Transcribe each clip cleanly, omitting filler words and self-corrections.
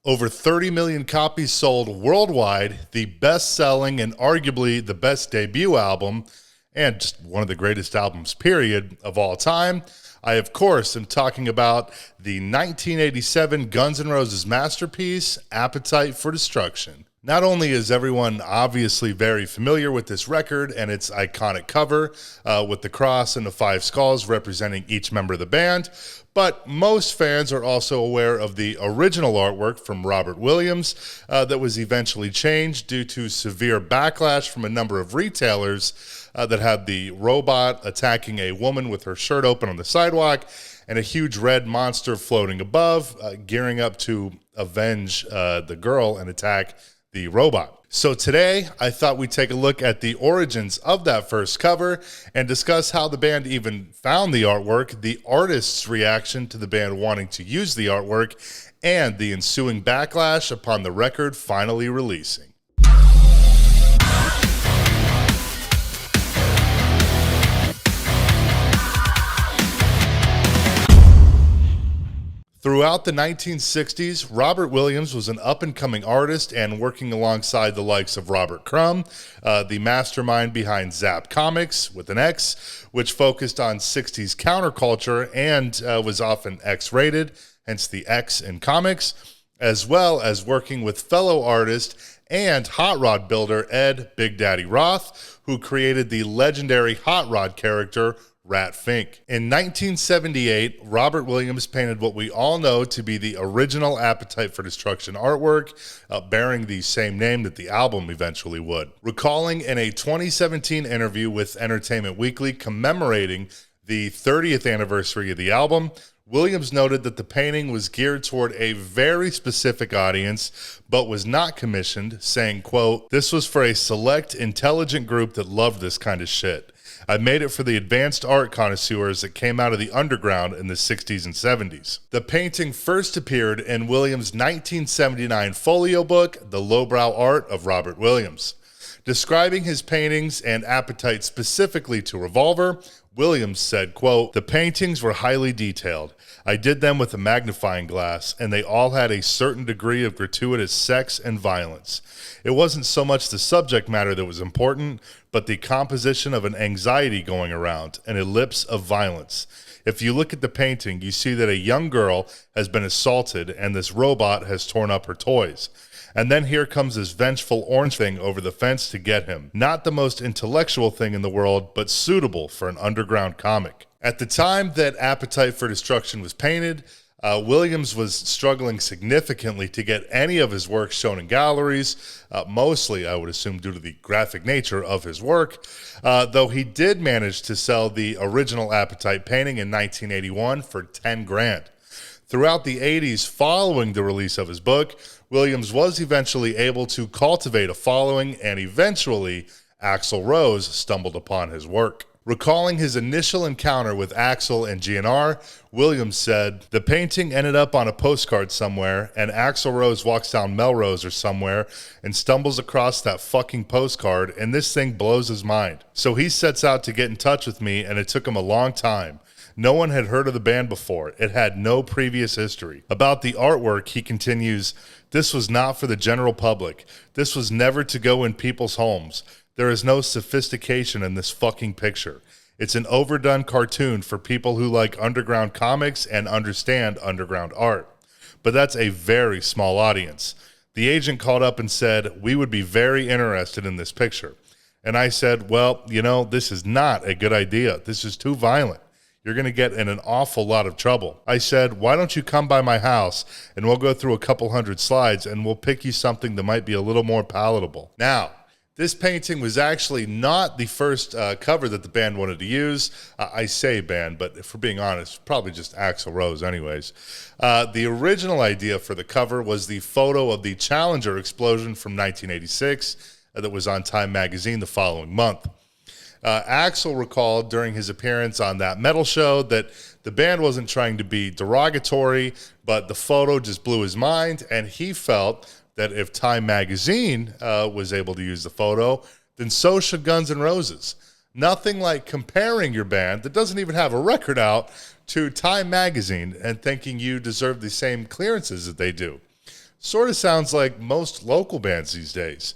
Over 30 million copies sold worldwide, the best-selling and arguably the best debut album, and just one of the greatest albums, period, of all time. I, of course, am talking about the 1987 Guns N' Roses masterpiece, Appetite for Destruction. Not only is everyone obviously very familiar with this record and its iconic cover with the cross and the five skulls representing each member of the band, but most fans are also aware of the original artwork from Robert Williams that was eventually changed due to severe backlash from a number of retailers that had the robot attacking a woman with her shirt open on the sidewalk and a huge red monster floating above, gearing up to avenge the girl and attack the robot. So today, I thought we'd take a look at the origins of that first cover and discuss how the band even found the artwork, the artist's reaction to the band wanting to use the artwork, and the ensuing backlash upon the record finally releasing. Throughout the 1960s, Robert Williams was an up-and-coming artist and working alongside the likes of Robert Crumb, the mastermind behind Zap Comics, with an X, which focused on 60s counterculture and was often X-rated, hence the X in comics, as well as working with fellow artist and hot rod builder Ed Big Daddy Roth, who created the legendary hot rod character Rat Fink. In 1978, Robert Williams painted what we all know to be the original Appetite for Destruction artwork, bearing the same name that the album eventually would. Recalling in a 2017 interview with Entertainment Weekly commemorating the 30th anniversary of the album, Williams noted that the painting was geared toward a very specific audience, but was not commissioned, saying, quote, "This was for a select, intelligent group that loved this kind of shit. I made it for the advanced art connoisseurs that came out of the underground in the 60s and 70s. The painting first appeared in Williams' 1979 folio book, The Lowbrow Art of Robert Williams. Describing his paintings and Appetite specifically to Revolver, Williams said, quote, "The paintings were highly detailed. I did them with a magnifying glass, and they all had a certain degree of gratuitous sex and violence. It wasn't so much the subject matter that was important, but the composition of an anxiety going around, an ellipse of violence. If you look at the painting, you see that a young girl has been assaulted and this robot has torn up her toys. And then here comes this vengeful orange thing over the fence to get him. Not the most intellectual thing in the world, but suitable for an underground comic." At the time that Appetite for Destruction was painted, Williams was struggling significantly to get any of his work shown in galleries, mostly, I would assume, due to the graphic nature of his work, though he did manage to sell the original Appetite painting in 1981 for 10 grand. Throughout the 80s, following the release of his book, Williams was eventually able to cultivate a following, and eventually Axl Rose stumbled upon his work. Recalling his initial encounter with Axl and GNR, Williams said, "The painting ended up on a postcard somewhere, and Axl Rose walks down Melrose or somewhere and stumbles across that fucking postcard, and this thing blows his mind. So he sets out to get in touch with me, and it took him a long time. No one had heard of the band before. It had no previous history." About the artwork, he continues, "This was not for the general public. This was never to go in people's homes. There is no sophistication in this fucking picture. It's an overdone cartoon for people who like underground comics and understand underground art. But that's a very small audience. The agent called up and said, we would be very interested in this picture. And I said, well, you know, this is not a good idea. This is too violent. You're going to get in an awful lot of trouble. I said, why don't you come by my house and we'll go through a couple hundred slides and we'll pick you something that might be a little more palatable." Now, this painting was actually not the first cover that the band wanted to use. I say band, but if we're being honest, probably just Axl Rose anyways. The original idea for the cover was the photo of the Challenger explosion from 1986 that was on Time magazine the following month. Axl recalled during his appearance on that metal show that the band wasn't trying to be derogatory, but the photo just blew his mind, and he felt that if Time magazine was able to use the photo, then so should Guns N' Roses. Nothing like comparing your band that doesn't even have a record out to Time magazine and thinking you deserve the same clearances that they do. Sort of sounds like most local bands these days.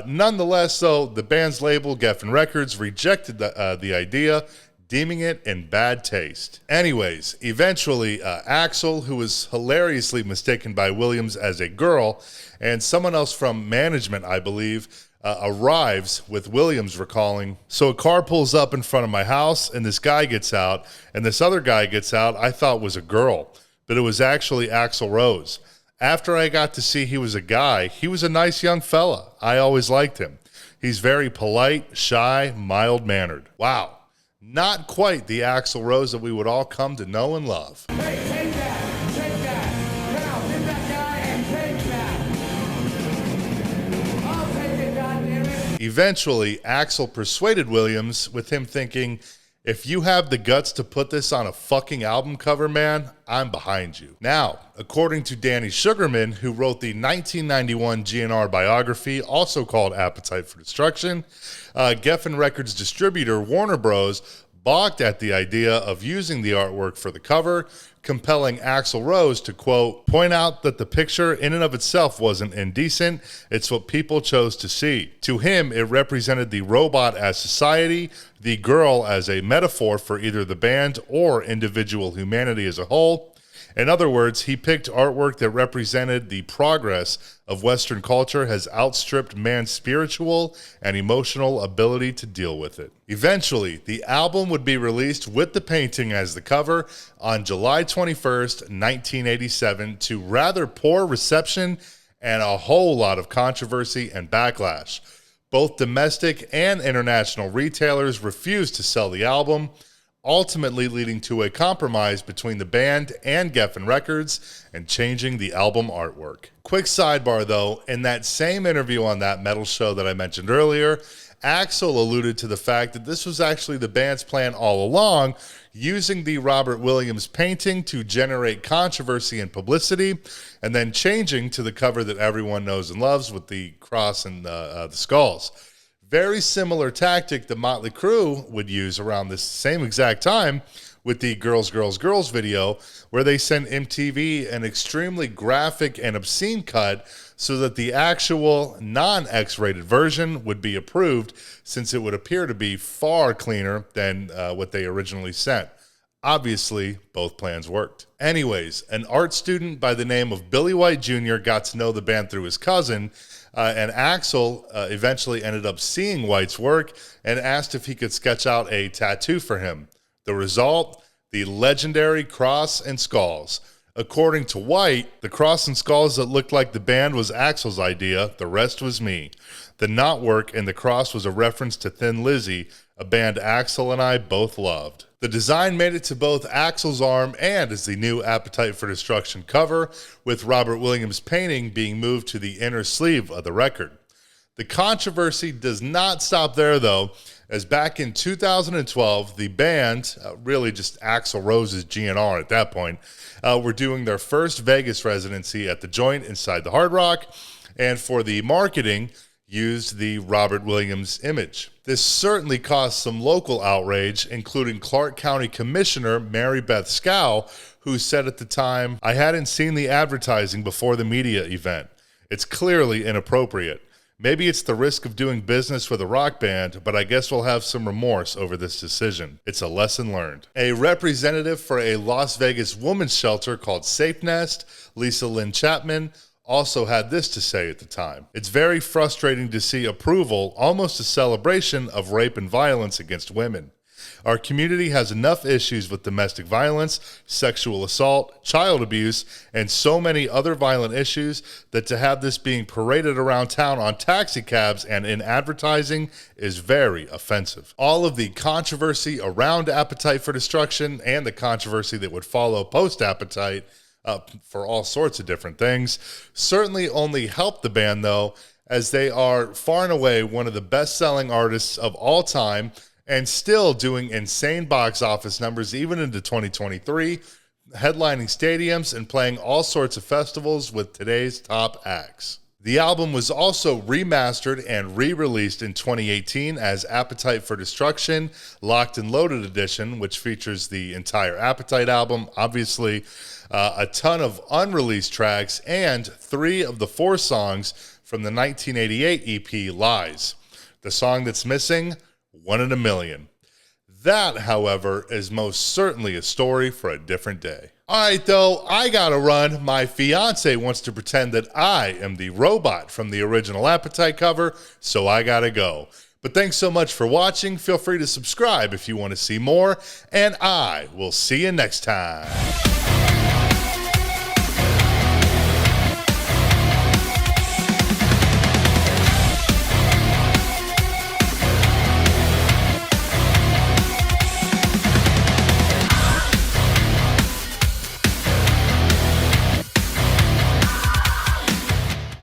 Nonetheless, though, the band's label, Geffen Records, rejected the idea, deeming it in bad taste. Anyways, eventually, Axl, who was hilariously mistaken by Williams as a girl, and someone else from management, I believe, arrives with Williams recalling, "So a car pulls up in front of my house, and this guy gets out, and this other guy gets out I thought was a girl, but it was actually Axl Rose. After I got to see he was a guy, he was a nice young fella. I always liked him. He's very polite, shy, mild-mannered." Wow. Not quite the Axl Rose that we would all come to know and love. Hey, take that. Take that. Now, get that guy and take that. I'll take it, goddammit. Eventually, Axl persuaded Williams, with him thinking, "If you have the guts to put this on a fucking album cover, man, I'm behind you." Now, according to Danny Sugarman, who wrote the 1991 GNR biography, also called Appetite for Destruction, Geffen Records distributor Warner Bros. Balked at the idea of using the artwork for the cover, compelling Axl Rose to, quote, "point out that the picture in and of itself wasn't indecent, it's what people chose to see." To him, it represented the robot as society, the girl as a metaphor for either the band or individual humanity as a whole. In other words, he picked artwork that represented the progress of Western culture has outstripped man's spiritual and emotional ability to deal with it. Eventually, the album would be released with the painting as the cover on July 21st, 1987, to rather poor reception and a whole lot of controversy and backlash. Both domestic and international retailers refused to sell the album, ultimately leading to a compromise between the band and Geffen Records and changing the album artwork. Quick sidebar though, in that same interview on that metal show that I mentioned earlier, Axl alluded to the fact that this was actually the band's plan all along, using the Robert Williams painting to generate controversy and publicity, and then changing to the cover that everyone knows and loves with the cross and the skulls. Very similar tactic that Motley Crue would use around this same exact time with the Girls, Girls, Girls video, where they sent MTV an extremely graphic and obscene cut so that the actual non-X-rated version would be approved, since it would appear to be far cleaner than what they originally sent. Obviously, both plans worked. Anyways, an art student by the name of Billy White Jr. got to know the band through his cousin, and Axl eventually ended up seeing White's work and asked if he could sketch out a tattoo for him. The result, the legendary cross and skulls. According to White, the cross and skulls that looked like the band was Axl's idea, the rest was me. The knotwork and the cross was a reference to Thin Lizzy, a band Axl and I both loved. The design made it to both Axl's arm and is the new Appetite for Destruction cover, with Robert Williams' painting being moved to the inner sleeve of the record. The controversy does not stop there, though, as back in 2012, the band, really just Axl Rose's GNR at that point, were doing their first Vegas residency at the Joint inside the Hard Rock, and for the marketing, used the Robert Williams image. This certainly caused some local outrage, including Clark County Commissioner Mary Beth Scow, who said at the time, "I hadn't seen the advertising before the media event. It's clearly inappropriate. Maybe it's the risk of doing business with a rock band, but I guess we'll have some remorse over this decision. It's a lesson learned." A representative for a Las Vegas women's shelter called Safe Nest, Lisa Lynn Chapman, also had this to say at the time: "It's very frustrating to see approval, almost a celebration of rape and violence against women. Our community has enough issues with domestic violence, sexual assault, child abuse, and so many other violent issues that to have this being paraded around town on taxi cabs and in advertising is very offensive." All of the controversy around Appetite for Destruction and the controversy that would follow post-Appetite for all sorts of different things certainly only helped the band, though, as they are far and away one of the best-selling artists of all time, and still doing insane box office numbers even into 2023, headlining stadiums and playing all sorts of festivals with today's top acts. The album was also remastered and re-released in 2018 as Appetite for Destruction Locked and Loaded Edition, which features the entire Appetite album, obviously, a ton of unreleased tracks, and 3 of the 4 songs from the 1988 EP Lies. The song that's missing, One in a Million. That, however, is most certainly a story for a different day. All right, though, I gotta run. My fiance wants to pretend that I am the robot from the original Appetite cover, so I gotta go. But thanks so much for watching. Feel free to subscribe if you want to see more, and I will see you next time.